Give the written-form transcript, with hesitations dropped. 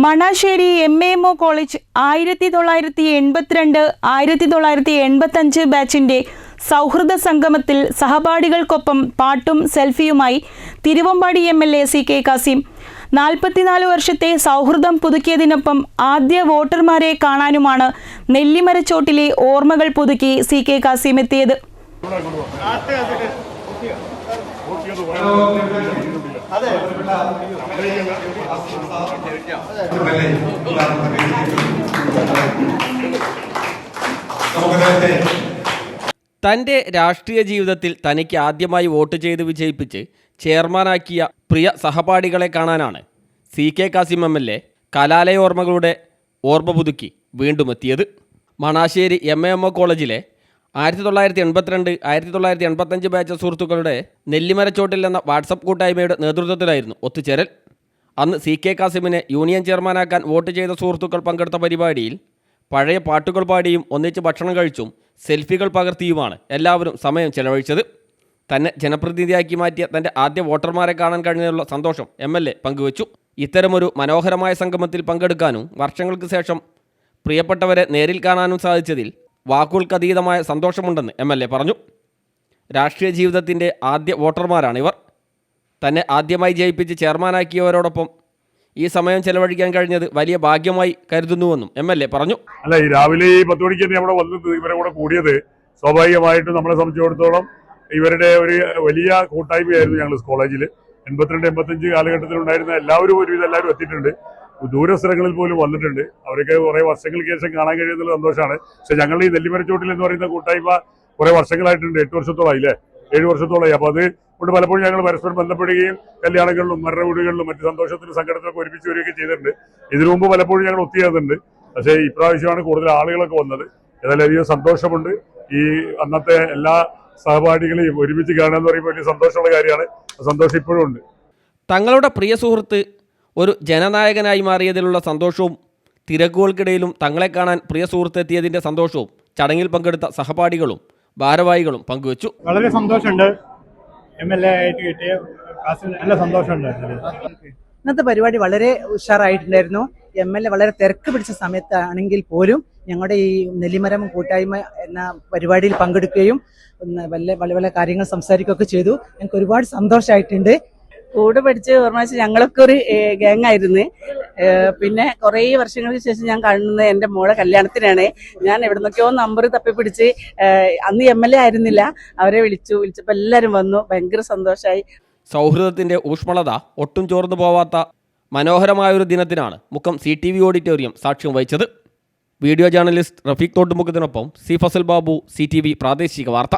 Manassery MAMO college 1982-1985 ബാച്ചിന്റെ സൗഹൃദ സംഗമത്തിൽ സഹപാഠികൾക്കൊപ്പം പാട്ടും സെൽഫിയുമായി തിരുവമ്പാടി MLA CK കാസിം 44 വർഷത്തെ സൗഹൃദം പുതുക്കിയതിനൊപ്പം ആദ്യ വോട്ടർമാരെ കാണാനുമാണ് നെല്ലിമരച്ചോട്ടിലെ ഓർമ്മകൾ പുതുക്കി CK കാസിം എത്തിയത്. തൻ്റെ രാഷ്ട്രീയ ജീവിതത്തിൽ തനിക്ക് ആദ്യമായി വോട്ട് ചെയ്ത് വിജയിപ്പിച്ച് ചെയർമാനാക്കിയ പ്രിയ സഹപാഠികളെ കാണാനാണ് CK കാസിം MLA കലാലയ ഓർമ്മകളുടെ ഓർമ്മ പുതുക്കി വീണ്ടും എത്തിയത്. മണാശ്ശേരി MAMO കോളേജിലെ 1982-1985 ബാച്ച് സുഹൃത്തുക്കളുടെ നെല്ലിമരച്ചോട്ടിൽ എന്ന വാട്സപ്പ് കൂട്ടായ്മയുടെ നേതൃത്വത്തിലായിരുന്നു ഒത്തുചേരൽ. അന്ന് CK കാസിമിനെ യൂണിയൻ ചെയർമാനാക്കാൻ വോട്ട് ചെയ്ത സുഹൃത്തുക്കൾ പങ്കെടുത്ത പരിപാടിയിൽ പഴയ പാട്ടുകൾ പാടിയും ഒന്നിച്ച് ഭക്ഷണം കഴിച്ചും സെൽഫികൾ പകർത്തിയുമാണ് എല്ലാവരും സമയം ചെലവഴിച്ചത്. തന്നെ ജനപ്രതിനിധിയാക്കി മാറ്റിയ തൻ്റെ ആദ്യ വോട്ടർമാരെ കാണാൻ കഴിഞ്ഞതിലുള്ള സന്തോഷം MLA പങ്കുവച്ചു. ഇത്തരമൊരു മനോഹരമായ സംഗമത്തിൽ പങ്കെടുക്കാനും വർഷങ്ങൾക്ക് ശേഷം പ്രിയപ്പെട്ടവരെ നേരിൽ കാണാനും സാധിച്ചതിൽ വാക്കുകൾക്കതീതമായ സന്തോഷമുണ്ടെന്ന് MLA പറഞ്ഞു. രാഷ്ട്രീയ ജീവിതത്തിൻ്റെ ആദ്യ വോട്ടർമാരാണിവർ. തന്നെ ആദ്യമായി ജയിപ്പിച്ച് ചെയർമാനാക്കിയവരോടൊപ്പം ഈ സമയം ചെലവഴിക്കാൻ കഴിഞ്ഞത് വലിയ ഭാഗ്യമായി കരുതുന്നുവെന്നും MLA പറഞ്ഞു. അല്ല, ഈ രാവിലെ 10 മണിക്ക് തന്നെ അവിടെ വന്നത് ഇവരെ കൂടെ കൂടിയത് സ്വാഭാവികമായിട്ടും നമ്മളെ സംബന്ധിച്ചിടത്തോളം ഇവരുടെ ഒരു വലിയ കൂട്ടായ്മയായിരുന്നു. ഞങ്ങൾ കോളേജിൽ 82-85 കാലഘട്ടത്തിലുണ്ടായിരുന്ന എല്ലാവരും ഒരുവിധം എല്ലാവരും എത്തിയിട്ടുണ്ട്. ദൂരസ്ഥലങ്ങളിൽ പോലും വന്നിട്ടുണ്ട്. അവരൊക്കെ കുറേ വർഷങ്ങൾക്ക് ശേഷം കാണാൻ കഴിയുന്നുള്ള സന്തോഷമാണ്. പക്ഷെ ഞങ്ങൾ ഈ നെല്ലിമരച്ചോട്ടിൽ എന്ന് പറയുന്ന കൂട്ടായ്മ കുറേ വർഷങ്ങളായിട്ടുണ്ട്. 8 വർഷത്തോളമായി അല്ലേ, 7 വർഷത്തോളമായി. അപ്പോൾ അത് കൊണ്ട് പലപ്പോഴും ഞങ്ങൾ പരസ്പരം ബന്ധപ്പെടുകയും കല്യാണങ്ങളിലും മരണ വീടുകളിലും മറ്റ് സന്തോഷത്തിനും സങ്കടത്തിലൊക്കെ ഒരുമിച്ച് വരികയൊക്കെ ചെയ്തിട്ടുണ്ട്. ഇതിനു മുമ്പ് പലപ്പോഴും ഞങ്ങൾ ഒത്തുചേർന്നിട്ടുണ്ട്. പക്ഷേ ഇപ്രാവശ്യമാണ് കൂടുതൽ ആളുകളൊക്കെ വന്നത്. ഏതായാലും അധികം സന്തോഷമുണ്ട്. ഈ അന്നത്തെ എല്ലാ സഹപാഠികളെയും ഒരുമിച്ച് കാണുക എന്ന് പറയുമ്പോൾ വലിയ സന്തോഷമുള്ള കാര്യമാണ്. സന്തോഷം ഇപ്പോഴും ഉണ്ട്. തങ്ങളുടെ പ്രിയ സുഹൃത്ത് ഒരു ജനനായകനായി മാറിയതിലുള്ള സന്തോഷവും തിരക്കുകൾക്കിടയിലും തങ്ങളെ കാണാൻ പ്രിയ സുഹൃത്ത് എത്തിയതിൻ്റെ സന്തോഷവും ചടങ്ങിൽ പങ്കെടുത്ത സഹപാഠികളും ഭാരവാഹികളും പങ്കുവച്ചു. വളരെ സന്തോഷമുണ്ട്. MLA ആയിട്ട് കിട്ടിയ നല്ല സന്തോഷമുണ്ട്. ഇന്നത്തെ പരിപാടി വളരെ ഉഷാറായിട്ടുണ്ടായിരുന്നു. MLA വളരെ തിരക്ക് പിടിച്ച സമയത്താണെങ്കിൽ പോലും ഞങ്ങളുടെ ഈ നെല്ലിമരം കൂട്ടായ്മ എന്ന പരിപാടിയിൽ പങ്കെടുക്കുകയും പല കാര്യങ്ങൾ സംസാരിക്കുകയൊക്കെ ചെയ്തു. ഞങ്ങൾക്ക് ഒരുപാട് സന്തോഷമായിട്ടുണ്ട്. കൂടെ പഠിച്ച് ഓർമ്മ വെച്ച് ഞങ്ങളൊക്കെ ഒരു ഗ്യാങ് ആയിരുന്നു. പിന്നെ കുറേ വർഷങ്ങൾക്ക് ശേഷം ഞാൻ കാണുന്നത് എൻ്റെ മോളെ കല്യാണത്തിനാണ്. ഞാൻ എവിടെ നിന്നൊക്കെയോ നമ്പർ തപ്പിപ്പിടിച്ച്, അന്ന് MLA ആയിരുന്നില്ല, അവരെ വിളിച്ചപ്പോൾ എല്ലാവരും വന്നു. ഭയങ്കര സന്തോഷമായി. സൗഹൃദത്തിൻ്റെ ഊഷ്മളത ഒട്ടും ചോർന്നു പോവാത്ത മനോഹരമായൊരു ദിനത്തിനാണ് മുക്കം CTV ഓഡിറ്റോറിയം സാക്ഷ്യം വഹിച്ചത്. വീഡിയോ ജേർണലിസ്റ്റ് റഫീഖ് തോട്ടുമുഖത്തിനൊപ്പം C ഫസൽ ബാബു, CTV പ്രാദേശിക വാർത്ത.